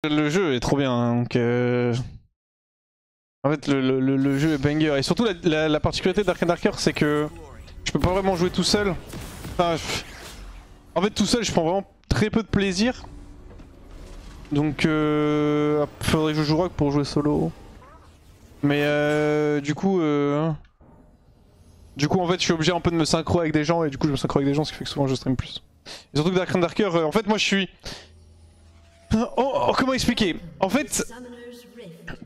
Le jeu est trop bien, hein, donc en fait le jeu est banger. Et surtout la particularité de Dark and Darker, c'est que je peux pas vraiment jouer tout seul. Enfin, en fait tout seul je prends vraiment très peu de plaisir. Donc faudrait que je joue rock pour jouer solo. Mais du coup en fait je suis obligé un peu de me synchro avec des gens et du coup je me synchro avec des gens, ce qui fait que souvent je stream plus. Et surtout que Dark and Darker, en fait moi je suis... comment expliquer? En fait,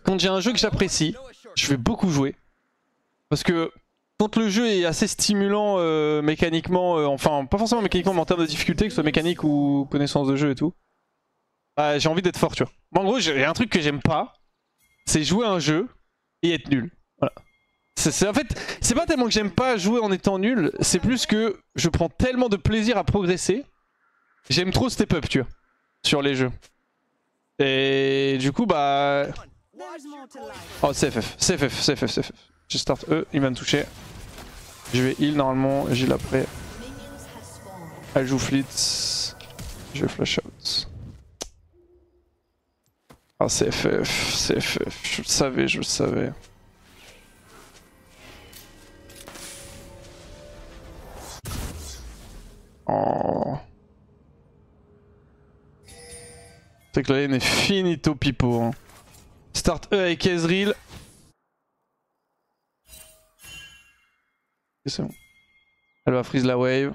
quand j'ai un jeu que j'apprécie, je vais beaucoup jouer. Parce que quand le jeu est assez stimulant mécaniquement, enfin pas forcément mécaniquement mais en termes de difficulté, que ce soit mécanique ou connaissance de jeu et tout, bah, j'ai envie d'être fort, tu vois. Moi en gros, il y a un truc que j'aime pas, c'est jouer à un jeu et être nul. Voilà. En fait, c'est pas tellement que j'aime pas jouer en étant nul, c'est plus que je prends tellement de plaisir à progresser, j'aime trop step up, tu vois, sur les jeux. Et du coup, bah... Oh, CFF, CFF, CFF, CFF. Je start E, il va me toucher. Je vais heal normalement, j'ai l'après. Elle joue fleet. Je vais flash out. Ah, CFF, CFF, je le savais, je le savais. Oh. C'est que la lane est finito pipo. Hein. Start E avec Ezreal. C'est bon. Elle va freeze la wave.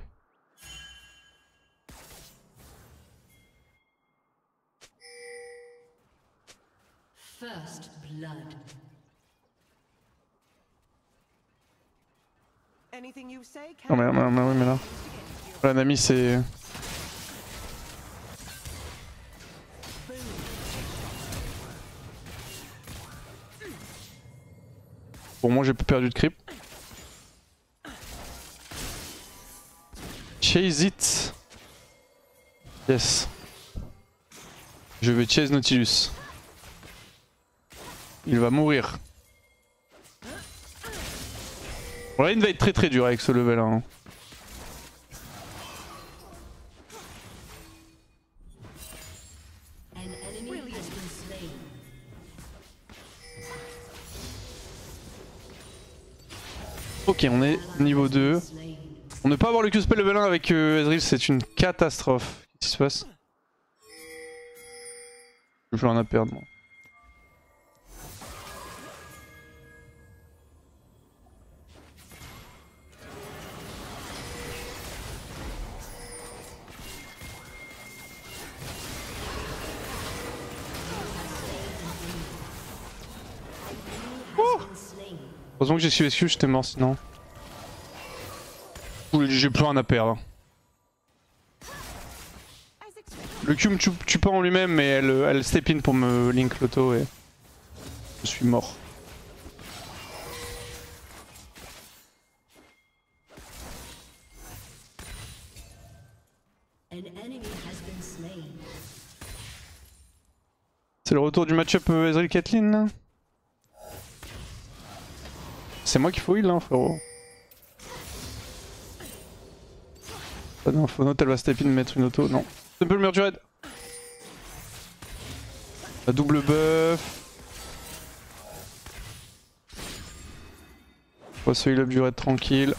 First blood. Non mais là. La Nami c'est... Bon moi j'ai pas perdu de creep. Chase it. Yes. Je vais chase Nautilus. Il va mourir. Bon, la lane va être très très dure avec ce level 1. Hein. Ok, on est niveau 2. On ne peut pas avoir le Q-spell level 1 avec Ezreal, c'est une catastrophe. Qu'est-ce qui se passe? Je vais plus rien à perdre moi. Oh, heureusement que j'ai suivi SQ, j'étais mort sinon. J'ai plus rien à perdre. Le Q me tue pas en lui-même, mais elle step in pour me link l'auto et je suis mort. C'est le retour du match-up Ezreal Kathleen. C'est moi qu'il faut heal, hein, frérot. Ah non, Phonote elle va step in mettre une auto, non. C'est un peu le mur du raid. La double buff. On va se heal up du raid tranquille.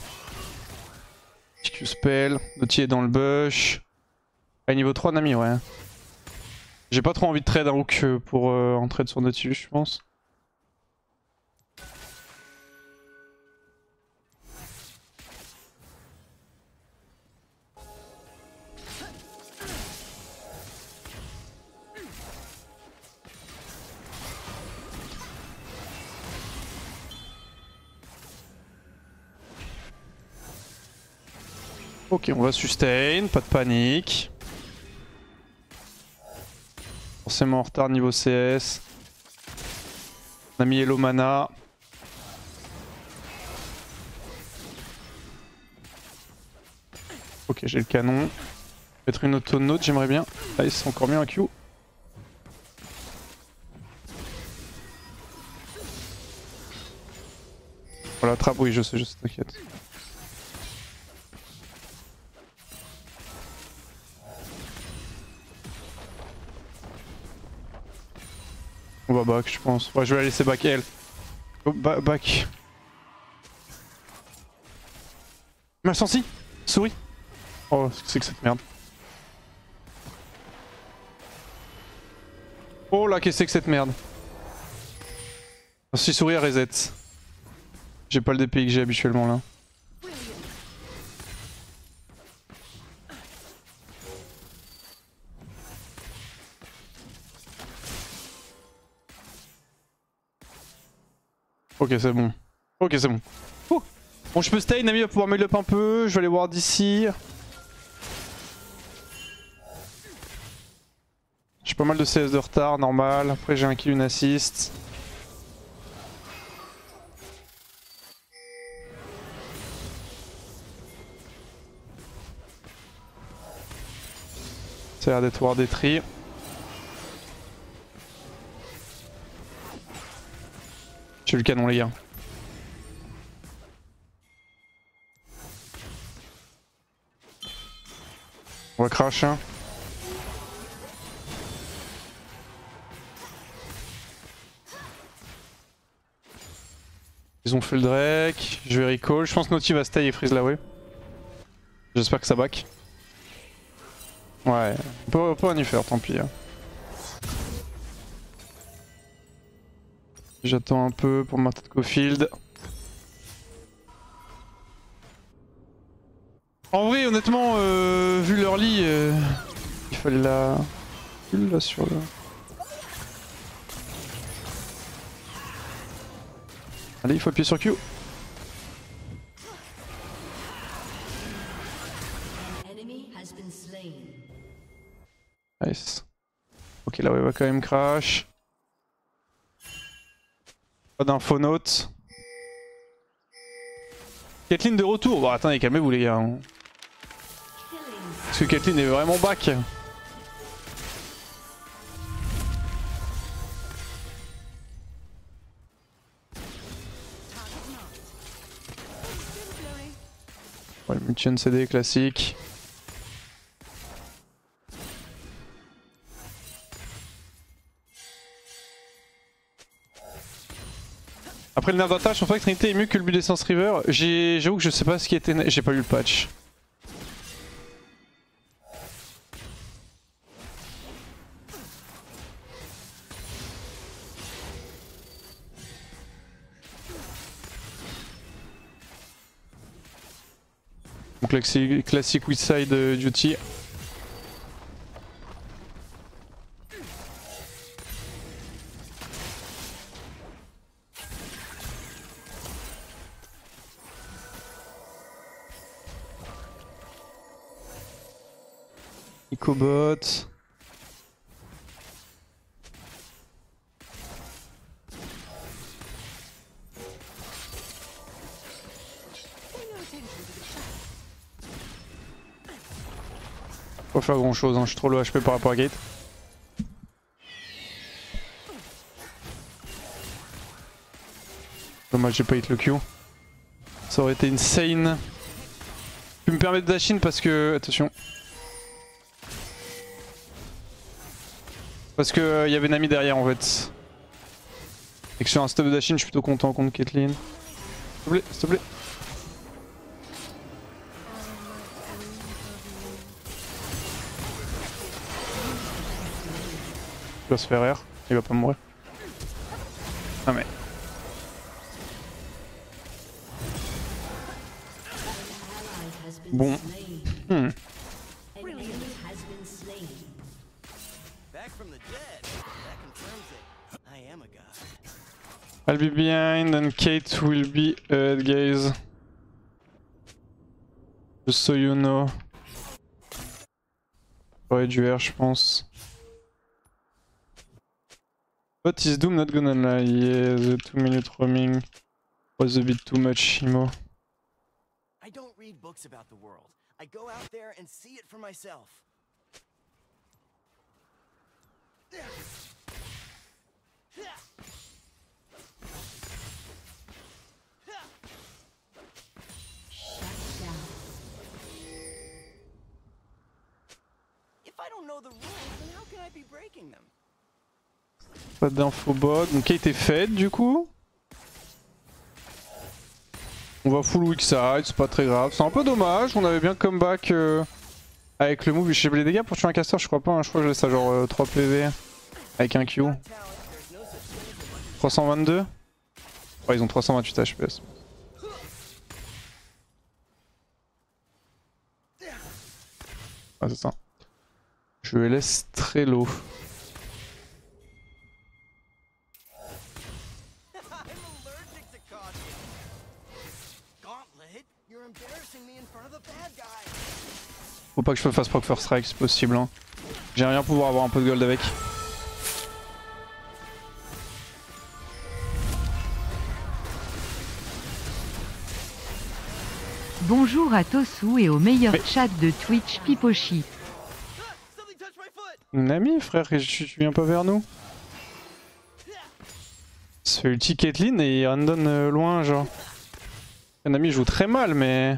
Petit Q-spell. Naughty est dans le bush. À niveau 3 Nami, ouais. J'ai pas trop envie de trade un hook pour en trade sur Nautilus, je pense. Ok, on va sustain, pas de panique. Forcément en retard niveau CS. On a mis Hello Mana. Ok, j'ai le canon. Mettre une auto note, j'aimerais bien. Allez, c'est encore mieux un Q. Voilà, trappe, oui, je sais, t'inquiète. On va back, je pense. Ouais, je vais la laisser back elle. Oh, back. Ma sensi. Souris. Oh, qu'est-ce que c'est que cette merde. Oh là, qu'est-ce que c'est que cette merde. Si souris à reset. J'ai pas le DPI que j'ai habituellement là. Ok, c'est bon. Ok, c'est bon. Ouh. Bon, je peux stay, Nami va pouvoir me up un peu. Je vais aller voir d'ici. J'ai pas mal de CS de retard, normal. Après, j'ai un kill, une assist. Ça a l'air d'être War des tri. J'ai le canon, les gars. On va crash. Hein. Ils ont fait le Drake. Je vais recall. Je pense que Naughty va stay et freeze la way. J'espère que ça back. Ouais, pas en y faire, tant pis. Hein. J'attends un peu pour ma tête Cofield. En vrai, honnêtement, vu l'early, il fallait la... là sur le... Allez, il faut appuyer sur Q. Nice. Ok, là, ouais, va quand même crash. Pas d'info note. Caitlyn de retour. Bon, attendez, calmez-vous, les gars. Parce que Caitlyn est vraiment back. Ouais, le multi CD classique. Après le nerf d'attache, on voit que Trinité est mieux que le but d'Essence River. J'avoue que je sais pas ce qui était... J'ai pas lu le patch. Donc classique Westside Duty. Ecobot. Pas faire grand chose, hein. Je suis trop low HP par rapport à Gate. Dommage, j'ai pas hit le Q. Ça aurait été insane. Je me permets de dash in parce que... Attention. Parce que y avait Nami derrière en fait. Et que sur un stop de dash in, je suis plutôt content contre Caitlyn. S'il te plaît, s'il te plaît. Il va se faire air, il va pas mourir. Ah mais... Bon. I'll be behind and Kate will be ahead, guys. Just so you know. J'aurais dû R, je pense. What is Doom not gonna lie? Yeah, the 2-minute roaming was a bit too much, Imo. I don't read books about the world. I go out there and see it for myself. If I don't know the rules, then how can I be breaking them? Pas d'info bot. Donc Kate est faite du coup. On va full weak side, c'est pas très grave. C'est un peu dommage, on avait bien comeback avec le move. Je sais pas les dégâts pour tuer un caster, je crois pas. Hein. Je crois que je laisse ça genre 3 PV avec un Q. 322. Ouais, ils ont 328 HPS. Ah, c'est ça. Je les laisse très low. Faut pas que je me fasse proc first strike, c'est possible. Hein. J'aimerais bien pouvoir avoir un peu de gold avec. Bonjour à Tosu et au meilleur chat de Twitch Pipochi. Mon ami, frère, tu viens pas vers nous? C'est ulti Caitlyn et il randonne loin, genre. Un ami joue très mal, mais.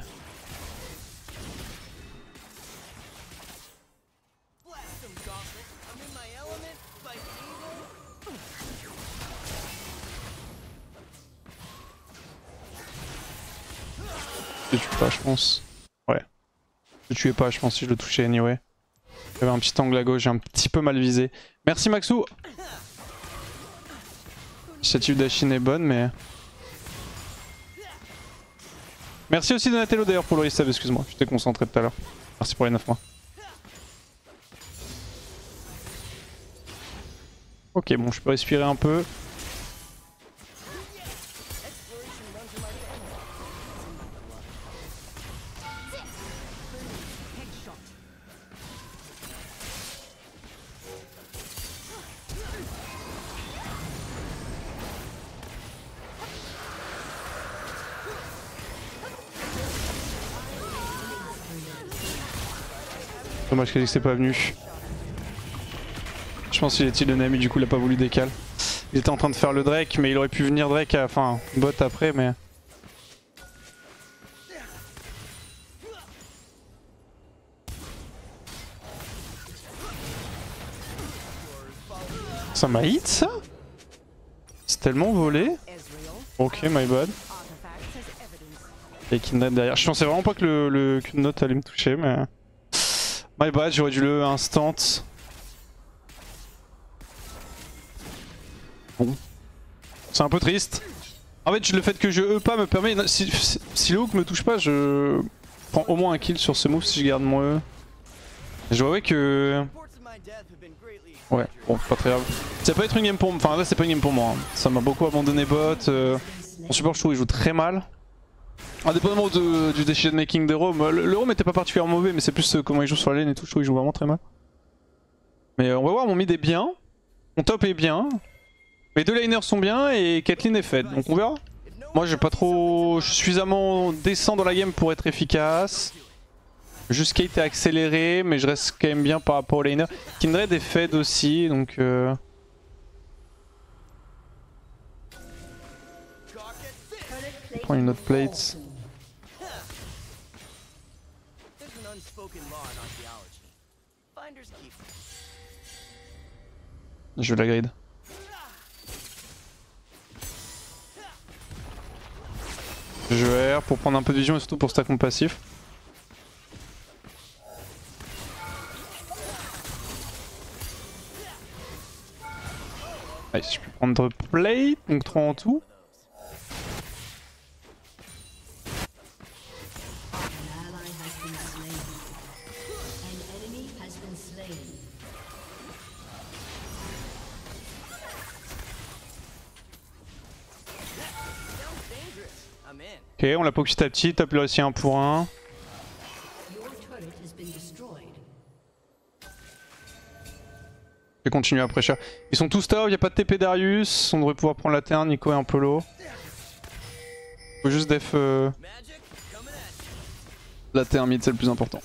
Je le tue pas, je pense. Ouais. Je le tuais pas, je pense, si je le touchais anyway. Il y avait un petit angle à gauche, j'ai un petit peu mal visé. Merci Maxou. L'initiative d'Ashin est bonne, mais. Merci aussi Donatello d'ailleurs pour le restab, excuse-moi, j'étais concentré tout à l'heure. Merci pour les 9 mois. Ok, bon, je peux respirer un peu. Dommage qu'Alex n'est pas venu. Je pense qu'il est Nami, du coup il a pas voulu décaler. Il était en train de faire le Drake, mais il aurait pu venir Drake, enfin bot après, mais... Ça m'a hit ça? C'est tellement volé. Ok, my bad. Et Kindred derrière. Je pensais vraiment pas que le Q-Note allait me toucher, mais... My bad, j'aurais dû le instant. Bon. C'est un peu triste. En fait, le fait que je E pas me permet... Si le hook me touche pas, je prends au moins un kill sur ce move si je garde mon E. Je vois que... Ouais, bon, pas très grave. Ça peut être une game pour moi. Enfin, là, c'est pas une game pour moi. Hein. Ça m'a beaucoup abandonné bot. Mon support, je trouve, il joue très mal. Indépendamment du decision making des roams, le roam était pas particulièrement mauvais, mais c'est plus comment il joue sur la lane et tout, je trouve qu'il joue vraiment très mal. Mais on va voir, mon mid est bien, mon top est bien, mes deux laners sont bien et Caitlyn est faite, donc on verra. Moi j'ai pas trop... Je suis suffisamment décent dans la game pour être efficace. Juste Kate est accéléré, mais je reste quand même bien par rapport au laner. Kindred est fed aussi, donc... Je prends une autre plate. Je vais la grid. Je vais R pour prendre un peu de vision et surtout pour stack mon passif. Allez, je peux prendre plate, donc 3 en tout. Ok, on l'a poke petit à petit, top le réussi 1 pour 1. Je vais continuer après chat. Ils sont tous top, il n'y a pas de TP Darius, on devrait pouvoir prendre la turn, Nico est un peu low. Faut juste def la turn mid, c'est le plus important.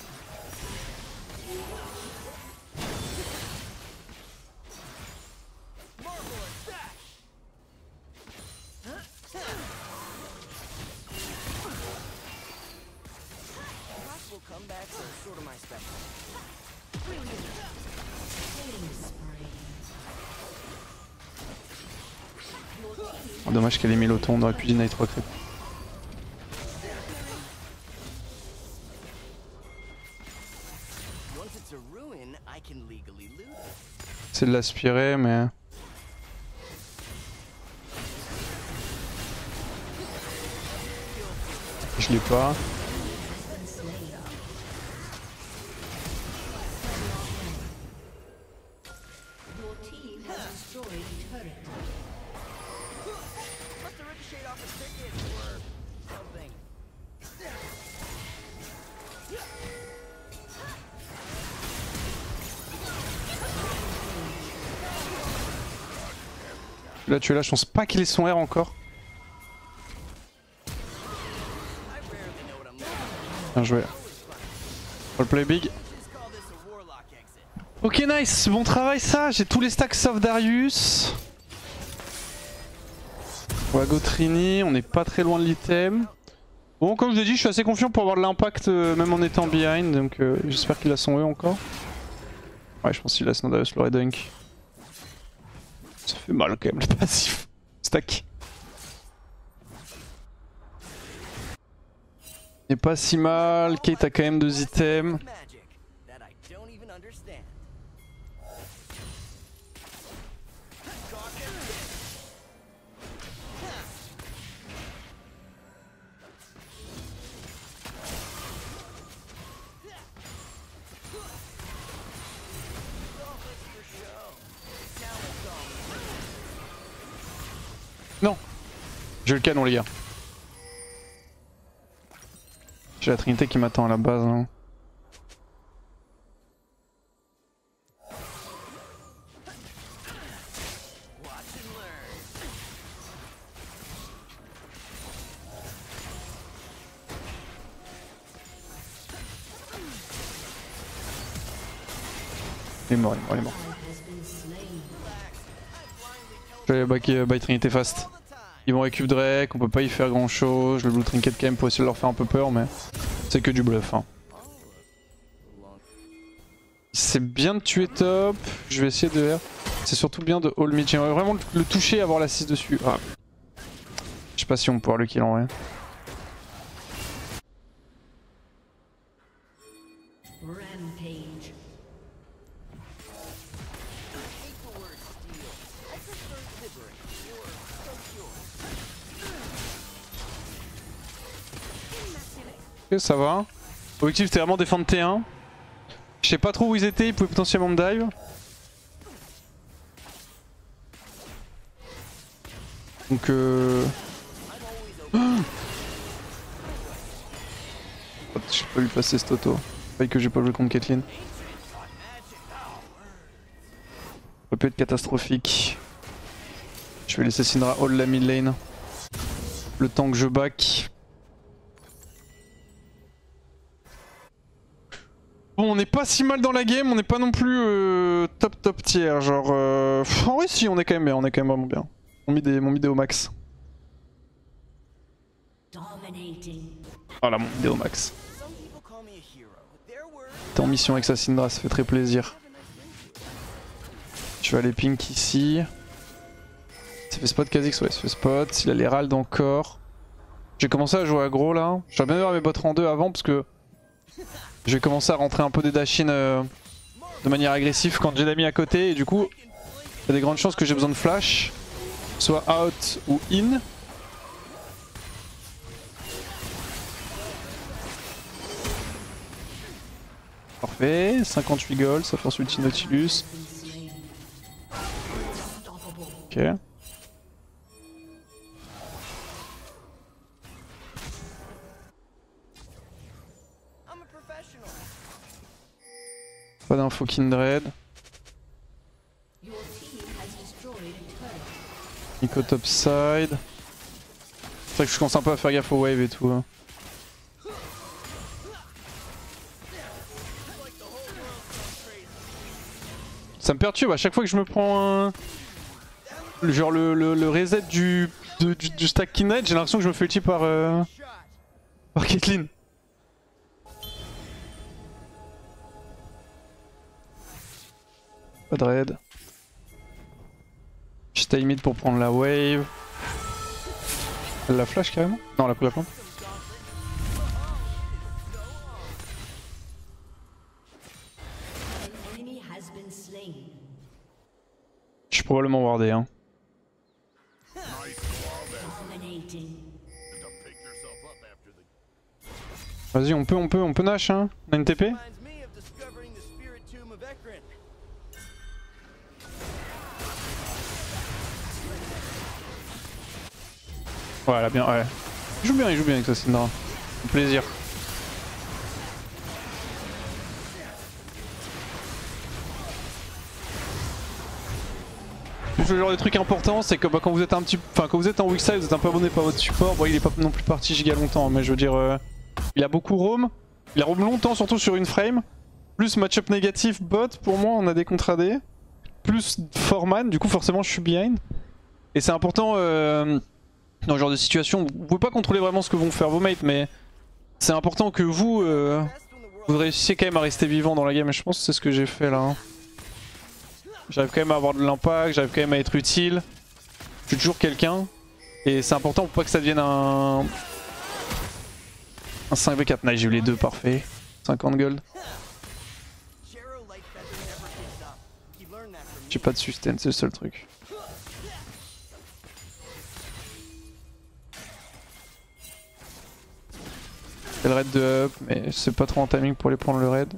Oh, dommage qu'elle ait mis l'auton, on aurait pu deny 3 creeps. Once it's a ruin, I can legally loot it. C'est de l'aspirer, mais. Je l'ai pas. Your team has destroyed a turret. Must have ricocheted off a ticket or something. Là, tu es là, je pense pas qu'il ait son R encore. I rarely know what I'm looking Bien joué. Roleplay big. for. Just call this a warlock exit. Ok, nice, bon travail ça. J'ai tous les stacks sauf Darius. On va go Trini, on n'est pas très loin de l'item. Bon, comme je l'ai dit, je suis assez confiant pour avoir de l'impact même en étant behind, donc j'espère qu'il a son E encore. Ouais, je pense qu'il a son Darius, le Dunk. Ça fait mal quand même le passif. Stack. C'est pas si mal, Kate a quand même 2 items. Magic that I don't even understand. Non, j'ai le canon les gars. J'ai la Trinité qui m'attend à la base. Hein. Il est mort, il est mort, il est mort. Je vais aller by Trinité fast. Ils vont récup Drake, on peut pas y faire grand chose. Le Blue Trinket quand même pour essayer de leur faire un peu peur, mais c'est que du bluff. Hein. C'est bien de tuer top, je vais essayer de R. C'est surtout bien de hold mid. J'aimerais vraiment le toucher et avoir l'assist dessus. Ah. Je sais pas si on peut pouvoir le kill en vrai. Rampage. Ok, ça va. Objectif c'était vraiment défendre T1. Je sais pas trop où ils étaient, ils pouvaient potentiellement me dive. Donc je peux lui passer cet auto. Faille que j'ai pas joué contre Caitlyn. Ça peut être catastrophique. Je vais laisser Syndra hold la mid lane. Le temps que je back. Bon, on n'est pas si mal dans la game, on n'est pas non plus top tier. Genre, en vrai, si, on est quand même bien, on est quand même vraiment bien. Mon mid est au max. Dominating. Voilà, mon mid est au max. Some people call me a hero. Their words. T'es en mission avec sa Syndra, ça fait très plaisir. Je vais aller pink ici. Ça fait spot Kha'Zix, ouais, ça fait spot. Il a l'Herald encore. J'ai commencé à jouer aggro là. J'aurais bien vu mes bots en 2 avant parce que je vais commencer à rentrer un peu des dashin de manière agressive quand j'ai l'ami à côté. Et du coup, il y a des grandes chances que j'ai besoin de flash. Soit out ou in. Parfait, 58 gold, ça force ulti Nautilus. Ok. Pas d'info Kindred. Your team has destroyed a turret. Nico topside. C'est vrai que je commence un peu à faire gaffe aux waves et tout. Hein. Ça me perturbe à chaque fois que je me prends un... Genre le reset du stack Kindred, j'ai l'impression que je me fais ulti par Caitlyn. Pas de raid. Je stay mid pour prendre la wave. Elle la flash carrément? Non, elle a pris la plante. An enemy has been slain. Je suis probablement wardé hein. Dominating. Vas-y, on peut Nash hein. On a une TP? Reminds me of discovering the spirit tomb of Ekron. Ouais, elle a bien, ouais. Il joue bien avec ça, Syndra. Plaisir. Le genre de truc important, c'est que bah, quand vous êtes quand vous êtes en weak side, vous êtes un peu abonné par votre support. Bon, il est pas non plus parti giga longtemps, mais je veux dire, il a beaucoup roam. Il a roam longtemps, surtout sur une frame. Plus match-up négatif bot, pour moi, on a des contre AD. Plus Foreman, du coup, forcément, je suis behind. Et c'est important dans ce genre de situation. Vous pouvez pas contrôler vraiment ce que vont faire vos mates, mais c'est important que vous réussissiez quand même à rester vivant dans la game. Et je pense que c'est ce que j'ai fait là. Hein. J'arrive quand même à avoir de l'impact, j'arrive quand même à être utile. Je suis toujours quelqu'un. Et c'est important pour pas que ça devienne un 5v4. Nice, j'ai eu les deux, parfait. 50 gold. J'ai pas de sustain, c'est le seul truc. C'est le raid de up, mais c'est pas trop en timing pour aller prendre le raid.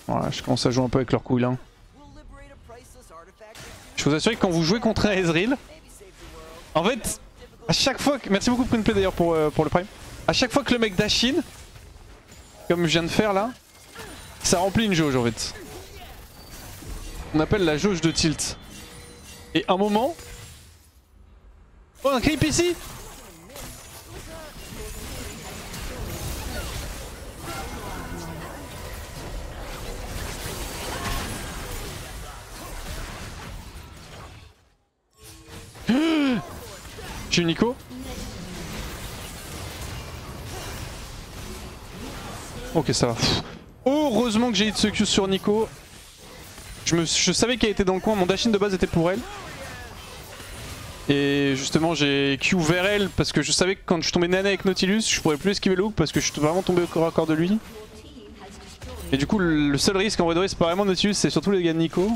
Voilà, je commence à jouer un peu avec leur couille là. Je vous assure que quand vous jouez contre un Ezreal, en fait, à chaque fois que... Merci beaucoup Printplay d'ailleurs pour le prime. À chaque fois que le mec dash in, comme je viens de faire là, ça remplit une jauge en fait. On appelle la jauge de tilt. Et un moment... Oh, un creep ici! J'ai eu Nico. Ok, ça va. Heureusement que j'ai hit ce Q sur Nico. Je savais qu'elle était dans le coin, mon dash-in de base était pour elle. Et justement j'ai Q vers elle parce que je savais que quand je tombais nana avec Nautilus, je pourrais plus esquiver le hook parce que je suis vraiment tombé au corps à corps de lui. Et du coup le seul risque en vrai de vrai c'est pas vraiment Nautilus, c'est surtout les gars de Nico.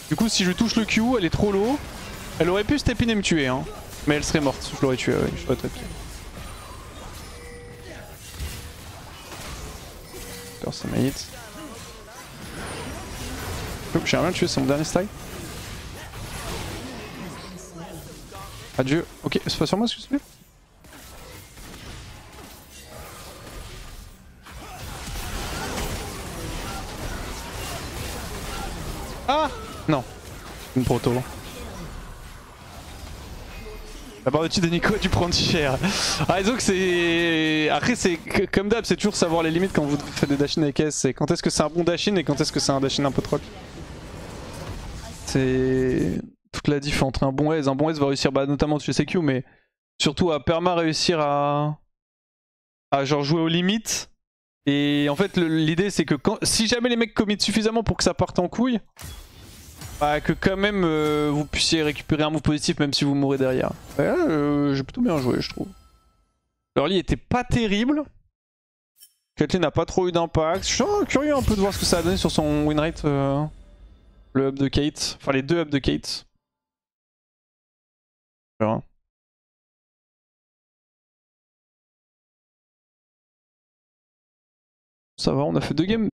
Du coup si je touche le Q, elle est trop low. Elle aurait pu step in et me tuer hein. Mais elle serait morte, je l'aurais tué, je l'aurais tapé. Alors ça m'a hit. Oh, j'aimerais bien le tuer, c'est mon dernier style. Adieu. Ok, c'est pas sur moi, excuse-moi. Ah non. Une proto. La barre de tir de Nico a dû prendre cher. Ah, disons que c'est... Après, c'est comme d'hab, c'est toujours savoir les limites quand vous faites des dash-in avec S. C'est quand est-ce que c'est un bon dash-in et quand est-ce que c'est un dash-in un peu troll. C'est toute la diff entre un bon S. Un bon S va réussir notamment chez CQ, mais surtout à perma réussir à genre jouer aux limites. Et en fait, l'idée c'est que si jamais les mecs committent suffisamment pour que ça parte en couille, bah, que quand même vous puissiez récupérer un move positif même si vous mourrez derrière. Et là, j'ai plutôt bien joué, je trouve. L'early était pas terrible. Caitlyn n'a pas trop eu d'impact. Je suis curieux un peu de voir ce que ça a donné sur son win rate. Le up de Kate. Enfin, les deux ups de Kate. On verra. Ça va, on a fait 2 games.